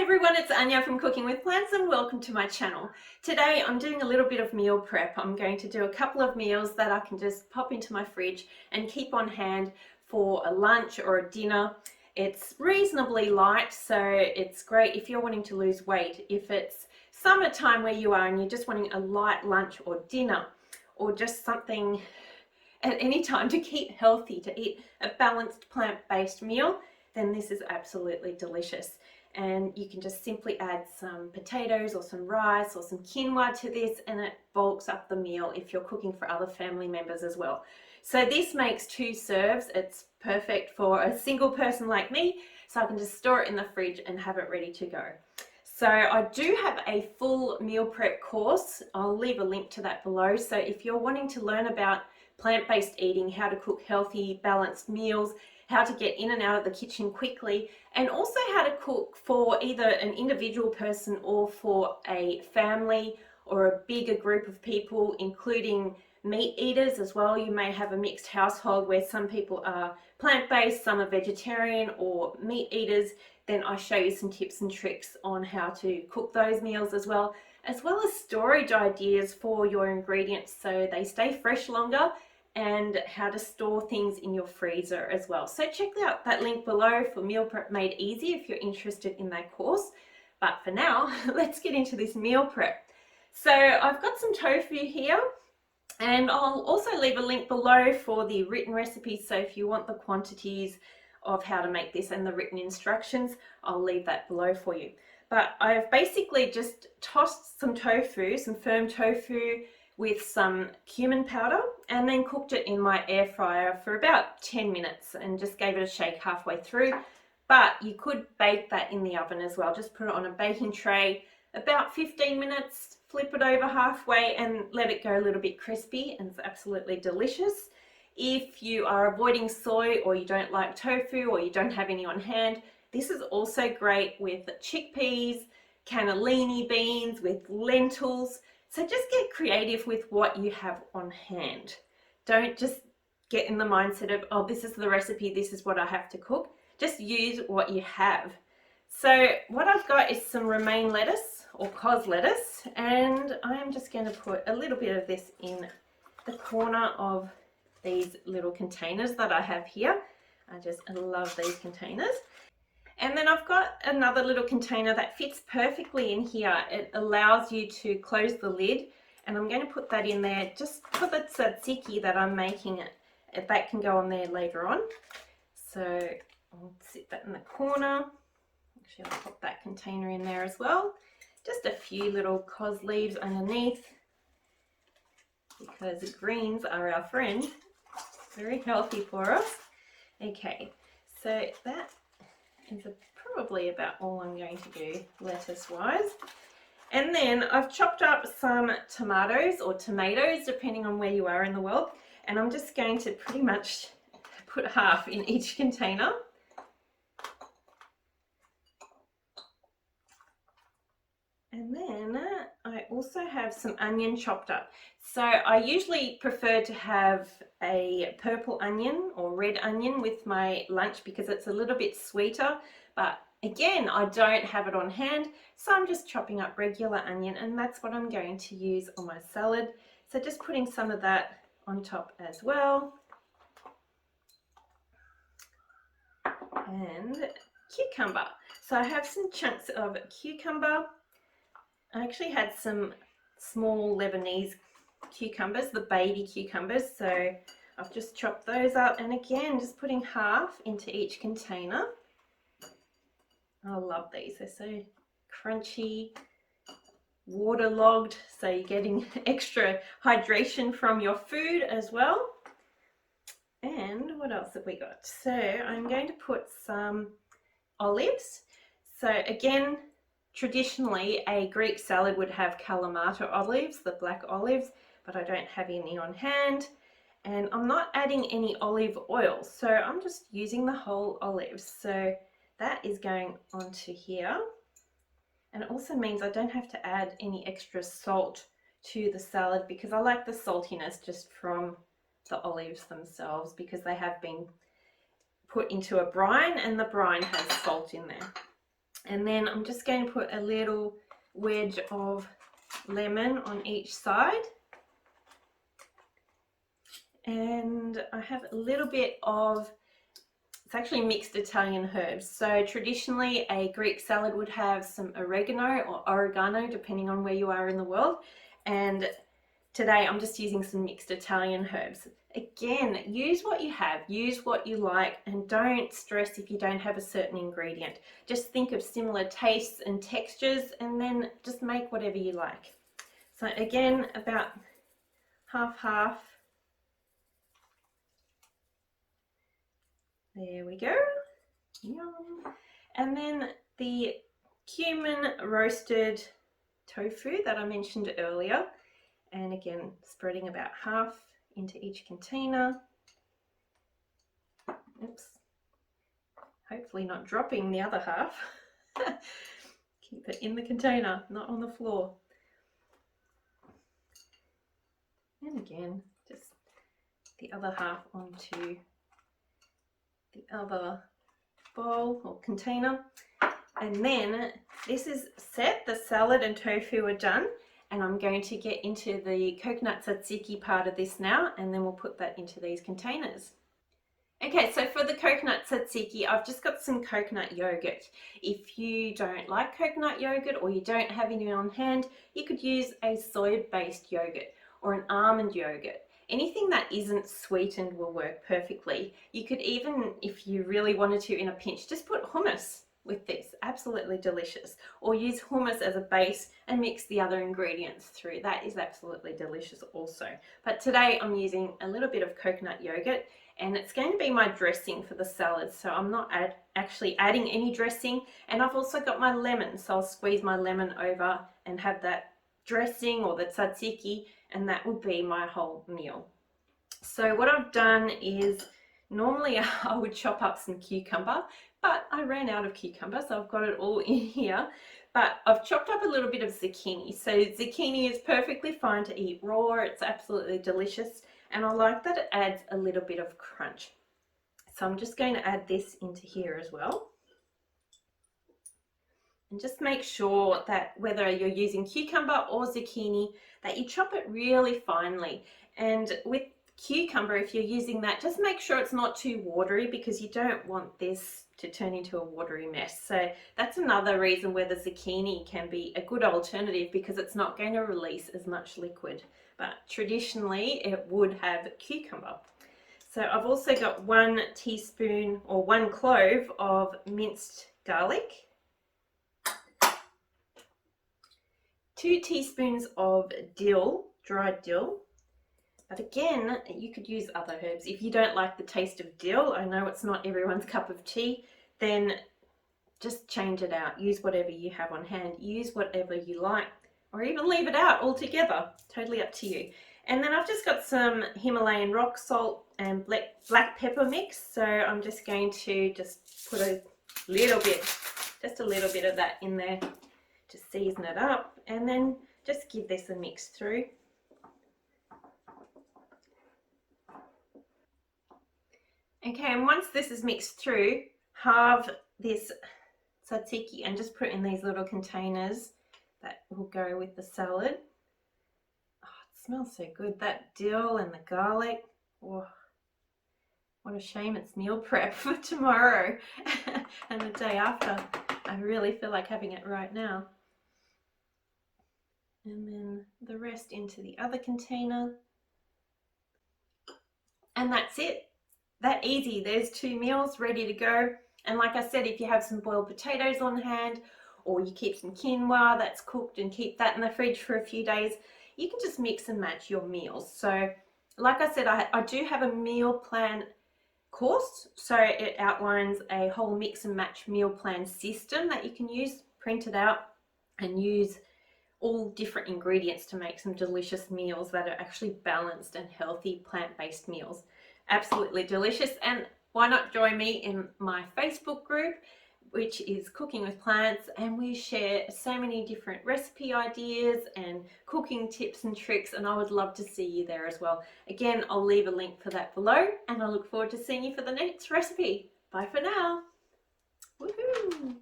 Hi everyone, it's Anja from Cooking with Plants and welcome to my channel. Today I'm doing a little bit of meal prep. I'm going to do a couple of meals that I can just pop into my fridge and keep on hand for a lunch or a dinner. It's reasonably light, so it's great if you're wanting to lose weight. If it's summertime where you are and you're just wanting a light lunch or dinner, or just something at any time to keep healthy, to eat a balanced plant-based meal, then this is absolutely delicious. And you can just simply add some potatoes or some rice or some quinoa to this, and it bulks up the meal if you're cooking for other family members as well. So this makes 2 serves. It's perfect for a single person like me, so I can just store it in the fridge and have it ready to go. So I do have a full meal prep course. I'll leave a link to that below. So if you're wanting to learn about plant-based eating, how to cook healthy, balanced meals, how to get in and out of the kitchen quickly, and also how to cook for either an individual person or for a family or a bigger group of people, including meat eaters as well. You may have a mixed household where some people are plant-based, some are vegetarian or meat eaters. Then I show you some tips and tricks on how to cook those meals as well as storage ideas for your ingredients so they stay fresh longer, and how to store things in your freezer as well. So check out that link below for Meal Prep Made Easy if you're interested in that course. But for now, let's get into this meal prep. So I've got some tofu here, and I'll also leave a link below for the written recipes. So if you want the quantities of how to make this and the written instructions, I'll leave that below for you. But I've basically just tossed some tofu, some firm tofu, with some cumin powder, and then cooked it in my air fryer for about 10 minutes and just gave it a shake halfway through. But you could bake that in the oven as well. Just put it on a baking tray, about 15 minutes, flip it over halfway and let it go a little bit crispy, and it's absolutely delicious. If you are avoiding soy, or you don't like tofu, or you don't have any on hand, this is also great with chickpeas, cannellini beans, with lentils. So just get creative with what you have on hand. Don't just get in the mindset of, oh, this is the recipe, this is what I have to cook. Just use what you have. So what I've got is some romaine lettuce or cos lettuce, and I'm just going to put a little bit of this in the corner of these little containers that I have here. I love these containers. And then I've got another little container that fits perfectly in here. It allows you to close the lid, and I'm going to put that in there just for the tzatziki that I'm making. That can go on there later on. So I'll sit that in the corner. Actually, I'll pop that container in there as well. Just a few little cos leaves underneath, because greens are our friend. Very healthy for us. Okay, so that is probably about all I'm going to do lettuce wise. And then I've chopped up some tomatoes or tomatoes, depending on where you are in the world, and I'm just going to pretty much put half in each container. And then I also have some onion chopped up. So I usually prefer to have a purple onion or red onion with my lunch because it's a little bit sweeter. But again, I don't have it on hand, so I'm just chopping up regular onion, and that's what I'm going to use on my salad. So just putting some of that on top as well. And cucumber. So I have some chunks of cucumber. I actually had some small Lebanese cucumbers, the baby cucumbers, so I've just chopped those up, and again just putting half into each container. I love these, they're so crunchy, waterlogged, so you're getting extra hydration from your food as well. And what else have we got? So I'm going to put some olives. So again, traditionally, a Greek salad would have Kalamata olives, the black olives, but I don't have any on hand. And I'm not adding any olive oil, so I'm just using the whole olives. So that is going onto here. And it also means I don't have to add any extra salt to the salad, because I like the saltiness just from the olives themselves, because they have been put into a brine and the brine has salt in there. And then I'm just going to put a little wedge of lemon on each side. And I have a little bit of, it's actually mixed Italian herbs. So traditionally a Greek salad would have some oregano or oregano, depending on where you are in the world. And today I'm just using some mixed Italian herbs. Again, use what you have, use what you like, and don't stress if you don't have a certain ingredient. Just think of similar tastes and textures and then just make whatever you like. So again, about half. There we go. Yum. And then the cumin roasted tofu that I mentioned earlier. And again, spreading about half into each container. Oops. Hopefully not dropping the other half. Keep it in the container, not on the floor. And again, just the other half onto the other bowl or container. And then this is set, the salad and tofu are done, and I'm going to get into the coconut tzatziki part of this now, and then we'll put that into these containers. Okay, so for the coconut tzatziki, I've just got some coconut yogurt. If you don't like coconut yogurt or you don't have any on hand, you could use a soy-based yogurt or an almond yogurt. Anything that isn't sweetened will work perfectly. You could even, if you really wanted to in a pinch, just put hummus with this. Absolutely delicious. Or use hummus as a base and mix the other ingredients through. That is absolutely delicious also. But today I'm using a little bit of coconut yogurt, and it's going to be my dressing for the salad. So I'm not actually adding any dressing, and I've also got my lemon, so I'll squeeze my lemon over and have that dressing or the tzatziki, and that will be my whole meal. So what I've done is, normally I would chop up some cucumber, but I ran out of cucumber, so I've got it all in here. But I've chopped up a little bit of zucchini. So zucchini is perfectly fine to eat raw. It's absolutely delicious, and I like that it adds a little bit of crunch. So I'm just going to add this into here as well. And just make sure that whether you're using cucumber or zucchini, that you chop it really finely. And with cucumber, if you're using that, just make sure it's not too watery, because you don't want this to turn into a watery mess. So that's another reason where the zucchini can be a good alternative, because it's not going to release as much liquid. But traditionally it would have cucumber. So I've also got 1 teaspoon or 1 clove of minced garlic, 2 teaspoons of dill, dried dill. But again, you could use other herbs. If you don't like the taste of dill, I know it's not everyone's cup of tea, then just change it out. Use whatever you have on hand. Use whatever you like, or even leave it out altogether. Totally up to you. And then I've just got some Himalayan rock salt and black pepper mix. So I'm just going to just put a little bit, just a little bit of that in there to season it up, and then just give this a mix through. Okay, and once this is mixed through, halve this tzatziki and just put it in these little containers that will go with the salad. Oh, it smells so good, that dill and the garlic. Oh, what a shame it's meal prep for tomorrow and the day after. I really feel like having it right now. And then the rest into the other container. And that's it. That easy. There's 2 meals ready to go. And like I said, if you have some boiled potatoes on hand, or you keep some quinoa that's cooked and keep that in the fridge for a few days, you can just mix and match your meals. So like I said, I do have a meal plan course, so it outlines a whole mix and match meal plan system that you can use, print it out, and use all different ingredients to make some delicious meals that are actually balanced and healthy plant-based meals. Absolutely delicious. And why not join me in my Facebook group, which is Cooking with Plants, and we share so many different recipe ideas and cooking tips and tricks, and I would love to see you there as well. Again, I'll leave a link for that below, and I look forward to seeing you for the next recipe. Bye for now. Woohoo!